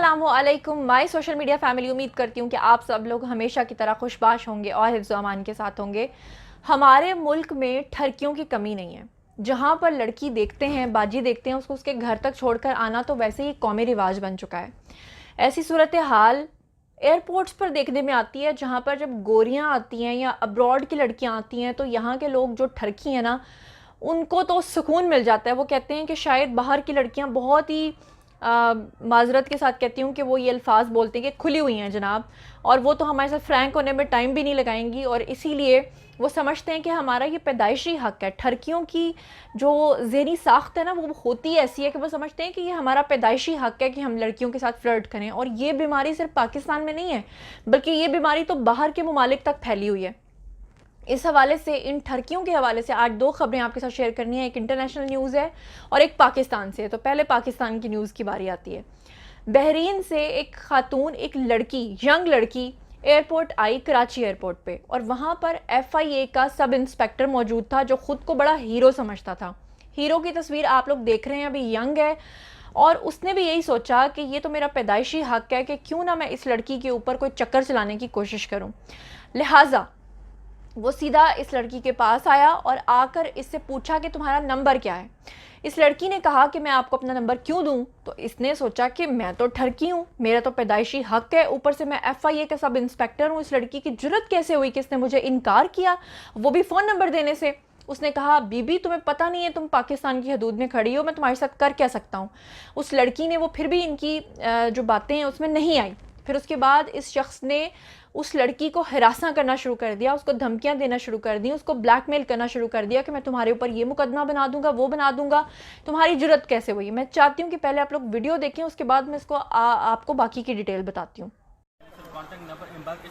अस्सलामुअलैकुम my social media family. उम्मीद करती हूँ कि आप सब लोग हमेशा की तरह खुशबाश होंगे और हिफ्ज़ व अमान के साथ होंगे। हमारे मुल्क में ठरकियों की कमी नहीं है। जहाँ पर लड़की देखते हैं, बाजी देखते हैं, उसको उसके घर तक छोड़कर आना तो वैसे ही कौमी रिवाज बन चुका है। ऐसी सूरत हाल एयरपोर्ट्स पर देखने में आती है, जहाँ पर जब गोरियाँ आती हैं या अब्रॉड की लड़कियाँ आती हैं तो यहाँ के लोग जो ठरकी हैं ना, उनको तो सुकून मिल जाता है। वो कहते हैं कि शायद बाहर की लड़कियाँ बहुत ही माजरत के साथ कहती हूँ कि वो ये अल्फाज बोलते हैं कि खुली हुई हैं जनाब, और वो तो हमारे साथ फ्रैंक होने में टाइम भी नहीं लगाएंगी, और इसीलिए वो समझते हैं कि हमारा ये पैदाइशी हक़ है। ठरकियों की जो ज़हनी साख्त है ना, वो होती ऐसी है कि वो समझते हैं कि ये हमारा पैदाइशी हक़ है कि हम लड़कियों के साथ फ्लर्ट करें। और ये बीमारी सिर्फ पाकिस्तान में नहीं है, बल्कि ये बीमारी तो बाहर के ममालिक तक फैली हुई है। इस हवाले से, इन ठरकियों के हवाले से आज दो खबरें आपके साथ शेयर करनी है। एक इंटरनेशनल न्यूज़ है और एक पाकिस्तान से। तो पहले पाकिस्तान की न्यूज़ की बारी आती है। बहरीन से एक खातून, एक लड़की, यंग लड़की एयरपोर्ट आई, कराची एयरपोर्ट पे, और वहाँ पर FIA का सब इंस्पेक्टर मौजूद था जो ख़ुद को बड़ा हीरो समझता था। हीरो की तस्वीर आप लोग देख रहे हैं, अभी यंग है, और उसने भी यही सोचा कि ये तो मेरा पैदाइशी हक़ है कि क्यों ना मैं इस लड़की के ऊपर कोई चक्कर चलाने की कोशिश करूँ। लिहाजा वो सीधा इस लड़की के पास आया और आकर इससे पूछा कि तुम्हारा नंबर क्या है। इस लड़की ने कहा कि मैं आपको अपना नंबर क्यों दूं। तो इसने सोचा कि मैं तो ठरकी हूँ, मेरा तो पैदाइशी हक़ है, ऊपर से मैं FIA का सब इंस्पेक्टर हूँ। इस लड़की की जुर्रत कैसे हुई कि इसने मुझे इनकार किया, वो भी फ़ोन नंबर देने से। उसने कहा, बीबी तुम्हें पता नहीं है, तुम पाकिस्तान की हदूद में खड़ी हो, मैं तुम्हारे साथ कर क्या सकता हूँ। उस लड़की ने वो फिर भी इनकी जो बातें हैं उसमें नहीं आई। फिर उसके बाद इस शख्स ने उस लड़की को हरासा करना शुरू कर दिया, उसको धमकियां देना शुरू कर दी, उसको ब्लैकमेल करना शुरू कर दिया कि मैं तुम्हारे ऊपर ये मुकदमा बना दूंगा, वो बना दूंगा, तुम्हारी जुर्रत कैसे हुई। मैं चाहती हूँ कि पहले आप लोग वीडियो देखें, उसके बाद मैं इसको आपको बाकी की डिटेल बताती हूँ।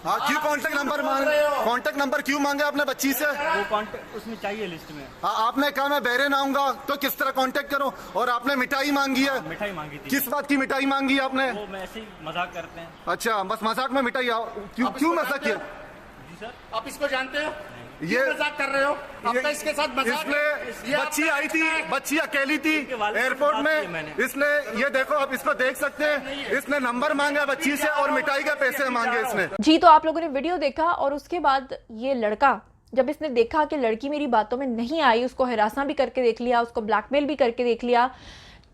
हाँ, क्यों कांटेक्ट नंबर क्यों मांगे आपने बच्ची से? वो कांटेक्ट उसमें चाहिए लिस्ट में। हाँ, आपने कहा मैं बहरे ना आऊंगा तो किस तरह कांटेक्ट करूं, और आपने मिठाई मांगी है। मिठाई मांगी थी। किस बात की मिठाई मांगी आपने? वो मैं ऐसे ही मजाक करते हैं। अच्छा, बस मजाक में मिठाई। क्यों मजाक किया? जी सर। आप इसको जानते हो? ये मजाक कर रहे हो? आपका इसके साथ मजाक है? इसने बच्ची आई थी, बच्ची अकेली थी एयरपोर्ट में, इसने ये देखो, आप इसको देख सकते हैं, इसने नंबर मांगा बच्ची से और मिठाई के पैसे मांगे इसने। जी, तो आप लोगों ने वीडियो देखा, और उसके बाद ये लड़का जब इसने देखा कि लड़की मेरी बातों में नहीं आई, उसको हरासा भी करके देख लिया, उसको ब्लैकमेल भी करके देख लिया,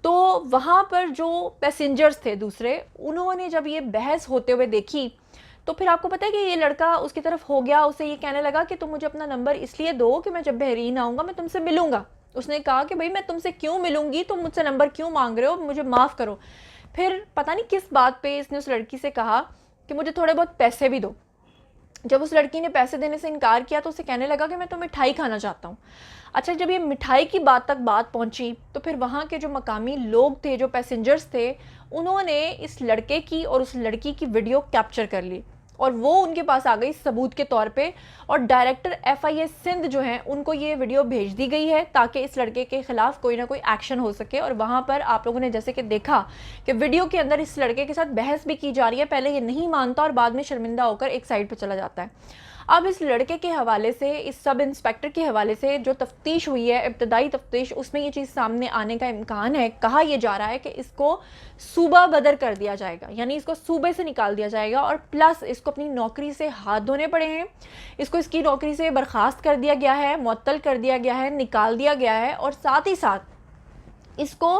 तो वहाँ पर जो पैसेंजर्स थे दूसरे, उन्होंने जब ये बहस होते हुए देखी, तो फिर आपको पता है कि ये लड़का उसकी तरफ हो गया। उसे ये कहने लगा कि तुम मुझे अपना नंबर इसलिए दो कि मैं जब बहरीन आऊँगा मैं तुमसे मिलूंगा। उसने कहा कि भाई मैं तुमसे क्यों मिलूंगी, तुम मुझसे नंबर क्यों मांग रहे हो, मुझे माफ़ करो। फिर पता नहीं किस बात पे इसने उस लड़की से कहा कि मुझे थोड़े बहुत पैसे भी दो। जब उस लड़की ने पैसे देने से इनकार किया तो उसे कहने लगा कि मैं तो मिठाई खाना चाहता हूँ। अच्छा, जब ये मिठाई की बात तक बात पहुँची तो फिर वहाँ के जो मकामी लोग थे, जो पैसेंजर्स थे, उन्होंने इस लड़के की और उस लड़की की वीडियो कैप्चर कर ली, और वो उनके पास आ गई सबूत के तौर पे, और डायरेक्टर FIA सिंध जो हैं उनको ये वीडियो भेज दी गई है ताकि इस लड़के के खिलाफ कोई ना कोई एक्शन हो सके। और वहाँ पर आप लोगों ने जैसे कि देखा कि वीडियो के अंदर इस लड़के के साथ बहस भी की जा रही है। पहले ये नहीं मानता और बाद में शर्मिंदा होकर एक साइड पर चला जाता है। अब इस लड़के के हवाले से, इस सब इंस्पेक्टर के हवाले से जो तफ्तीश हुई है, इब्तदाई तफ्तीश, उसमें ये चीज़ सामने आने का इम्कान है। कहा यह जा रहा है कि इसको सूबा बदर कर दिया जाएगा, यानी इसको सूबे से निकाल दिया जाएगा, और प्लस इसको अपनी नौकरी से हाथ धोने पड़े हैं। इसको इसकी नौकरी से बर्खास्त कर दिया गया है, मुअत्तल कर दिया गया है, निकाल दिया गया है, और साथ ही साथ इसको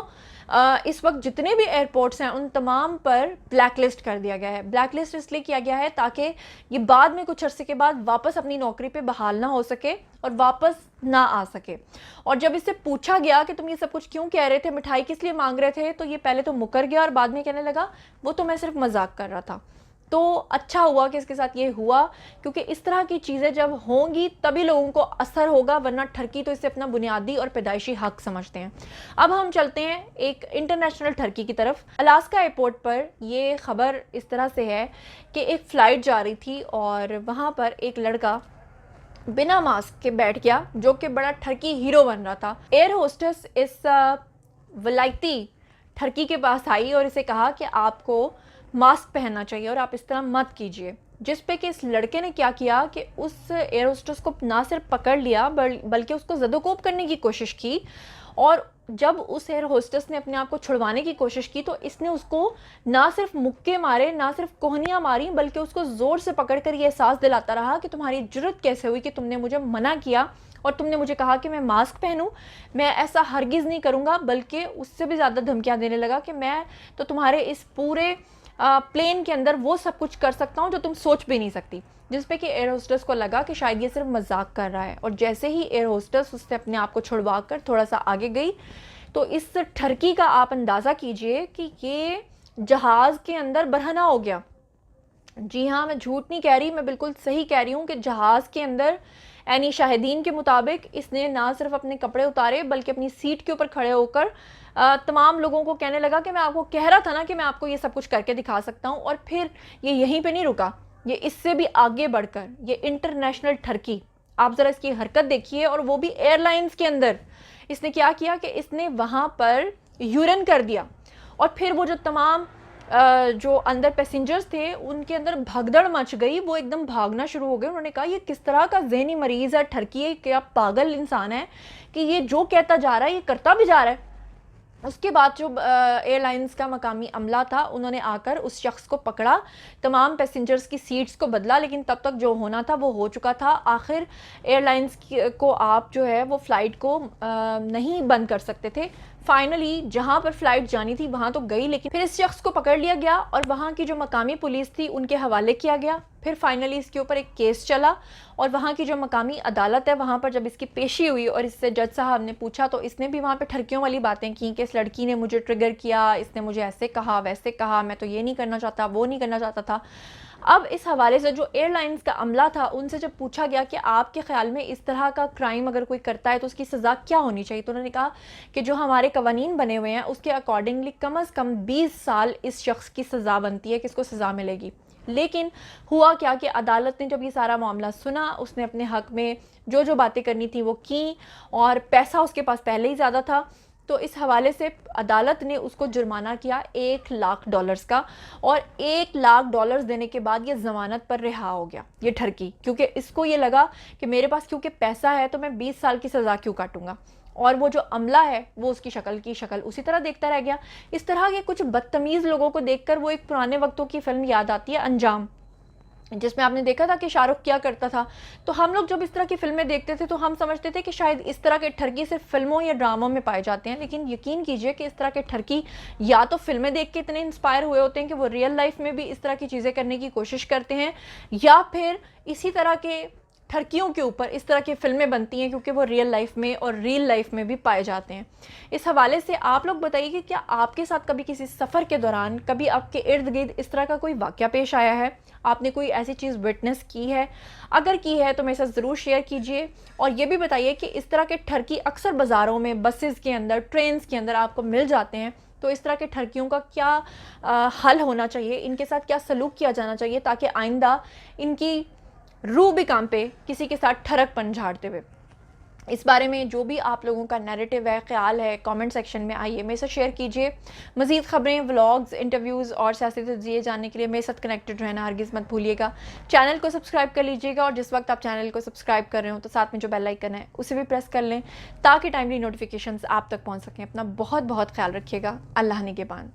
इस वक्त जितने भी एयरपोर्ट्स हैं उन तमाम पर ब्लैक लिस्ट कर दिया गया है। ब्लैक लिस्ट इसलिए किया गया है ताकि ये बाद में कुछ अरसे के बाद वापस अपनी नौकरी पे बहाल ना हो सके और वापस ना आ सके। और जब इससे पूछा गया कि तुम ये सब कुछ क्यों कह रहे थे, मिठाई किस लिए मांग रहे थे, तो ये पहले तो मुकर गया और बाद में कहने लगा वो तो मैं सिर्फ मजाक कर रहा था। तो अच्छा हुआ कि इसके साथ ये हुआ, क्योंकि इस तरह की चीज़ें जब होंगी तभी लोगों को असर होगा, वरना ठरकी तो इसे अपना बुनियादी और पैदाइशी हक समझते हैं। अब हम चलते हैं एक इंटरनेशनल ठरकी की तरफ। अलास्का एयरपोर्ट पर ये खबर इस तरह से है कि एक फ़्लाइट जा रही थी और वहाँ पर एक लड़का बिना मास्क के बैठ गया, जो कि बड़ा ठरकी हीरो बन रहा था। एयर होस्टेस इस वलायती ठरकी के पास आई और इसे कहा कि आपको मास्क पहनना चाहिए और आप इस तरह मत कीजिए, जिस पे कि इस लड़के ने क्या किया कि उस एयर होस्टेस को ना सिर्फ पकड़ लिया बल्कि उसको ज़दोकोब करने की कोशिश की, और जब उस एयर होस्टेस ने अपने आप को छुड़वाने की कोशिश की तो इसने उसको ना सिर्फ मुक्के मारे, ना सिर्फ कोहनियाँ मारी, बल्कि उसको ज़ोर से पकड़कर ये एहसास दिलाता रहा कि तुम्हारी जुर्रत कैसे हुई कि तुमने मुझे मना किया और तुमने मुझे कहा कि मैं मास्क पहनूं, मैं ऐसा हरगिज़ नहीं करूंगा। बल्कि उससे भी ज़्यादा धमकियां देने लगा कि मैं तो तुम्हारे इस पूरे प्लेन के अंदर वो सब कुछ कर सकता हूं जो तुम सोच भी नहीं सकती। जिस पे कि एयर होस्टेस को लगा कि शायद ये सिर्फ मजाक कर रहा है, और जैसे ही एयर होस्टेस उससे अपने आप को छुड़वा कर थोड़ा सा आगे गई तो इस ठरकी का आप अंदाज़ा कीजिए कि ये जहाज़ के अंदर बरहना हो गया। जी हाँ, मैं झूठ नहीं कह रही, मैं बिल्कुल सही कह रही हूँ कि जहाज़ के अंदर यानी शाहिदीन के मुताबिक इसने ना सिर्फ अपने कपड़े उतारे बल्कि अपनी सीट के ऊपर खड़े होकर तमाम लोगों को कहने लगा कि मैं आपको कह रहा था ना कि मैं आपको ये सब कुछ करके दिखा सकता हूँ। और फिर ये यहीं पे नहीं रुका, ये इससे भी आगे बढ़कर ये इंटरनेशनल ठरकी, आप ज़रा इसकी हरकत देखिए, और वो भी एयरलाइंस के अंदर। इसने क्या किया कि इसने वहाँ पर यूरिन कर दिया और फिर वो जो तमाम जो अंदर पैसेंजर्स थे उनके अंदर भगदड़ मच गई, वो एकदम भागना शुरू हो गए। उन्होंने कहा ये किस तरह का ज़हनी मरीज़ है, ठरकी है, क्या पागल इंसान है कि ये जो कहता जा रहा है ये करता भी जा रहा है। उसके बाद जो एयरलाइंस का मकामी अमला था उन्होंने आकर उस शख्स को पकड़ा, तमाम पैसेंजर्स की सीट्स को बदला, लेकिन तब तक जो होना था वो हो चुका था। आखिर एयरलाइंस को आप जो है वो फ़्लाइट को नहीं बंद कर सकते थे। फाइनली जहाँ पर फ़्लाइट जानी थी वहाँ तो गई, लेकिन फिर इस शख्स को पकड़ लिया गया और वहाँ की जो मकामी पुलिस थी उनके हवाले किया गया। फिर फाइनली इसके ऊपर एक केस चला और वहाँ की जो मकामी अदालत है वहाँ पर जब इसकी पेशी हुई और इससे जज साहब ने पूछा तो इसने भी वहाँ पे ठरकियों वाली बातें की कि इस लड़की ने मुझे ट्रिगर किया, इसने मुझे ऐसे कहा वैसे कहा, मैं तो ये नहीं करना चाहता, वो नहीं करना चाहता था। अब इस हवाले से जो एयरलाइंस का अमला था उनसे जब पूछा गया कि आपके ख्याल में इस तरह का क्राइम अगर कोई करता है तो उसकी सज़ा क्या होनी चाहिए, तो उन्होंने कहा कि जो हमारे कवानीन बने हुए हैं उसके अकॉर्डिंगली कम अज़ कम 20 साल इस शख्स की सज़ा बनती है कि इसको सज़ा मिलेगी। लेकिन हुआ क्या कि अदालत ने जब ये सारा मामला सुना, उसने अपने हक़ में जो जो बातें करनी थी वो की, और पैसा उसके पास पहले ही ज़्यादा था, तो इस हवाले से अदालत ने उसको जुर्माना किया $1,00,000 का, और $1,00,000 देने के बाद ये ज़मानत पर रिहा हो गया ये ठरकी, क्योंकि इसको ये लगा कि मेरे पास क्योंकि पैसा है तो मैं 20 साल की सज़ा क्यों काटूंगा। और वो जो अमला है वो उसकी शक्ल उसी तरह देखता रह गया। इस तरह के कुछ बदतमीज़ लोगों को देखकर वो एक पुराने वक्तों की फिल्म याद आती है अंजाम, जिसमें आपने देखा था कि शाहरुख क्या करता था। तो हम लोग जब इस तरह की फिल्में देखते थे तो हम समझते थे कि शायद इस तरह के ठरकी सिर्फ फिल्मों या ड्रामों में पाए जाते हैं, लेकिन यकीन कीजिए कि इस तरह के ठरकी या तो फिल्में देख के इतने इंस्पायर हुए होते हैं कि वो रियल लाइफ में भी इस तरह की चीज़ें करने की कोशिश करते हैं, या फिर इसी तरह के ठरकियों के ऊपर इस तरह की फिल्में बनती हैं क्योंकि वो रियल लाइफ में और रियल लाइफ में भी पाए जाते हैं। इस हवाले से आप लोग बताइए कि क्या आपके साथ कभी किसी सफ़र के दौरान कभी आपके इर्द गिर्द इस तरह का कोई वाक़या पेश आया है, आपने कोई ऐसी चीज़ विटनेस की है? अगर की है तो मेरे साथ ज़रूर शेयर कीजिए, और ये भी बताइए कि इस तरह के ठरकी अक्सर बाज़ारों में, बसेस के अंदर, ट्रेन्स के अंदर आपको मिल जाते हैं, तो इस तरह के ठरकियों का क्या हल होना चाहिए, इनके साथ क्या सलूक किया जाना चाहिए ताकि आइंदा इनकी रूह भी काम पे किसी के साथ ठरकपन झाड़ते हुए। इस बारे में जो भी आप लोगों का नैरेटिव है, ख्याल है, कमेंट सेक्शन में आइए मेरे साथ शेयर कीजिए। मज़ीद ख़बरें, व्लॉग्स, इंटरव्यूज़ और सियासी तज्ज़िये जानने के लिए मेरे साथ कनेक्टेड रहना हरगिज़ मत भूलिएगा। चैनल को सब्सक्राइब कर लीजिएगा, और जिस वक्त आप चैनल को सब्सक्राइब कर रहे हो तो साथ में जो बेल आइकन है उसे भी प्रेस कर लें ताकि टाइमली नोटिफिकेशंस आप तक पहुँच सकें। अपना बहुत बहुत ख्याल रखिएगा। अल्लाह निगहबान।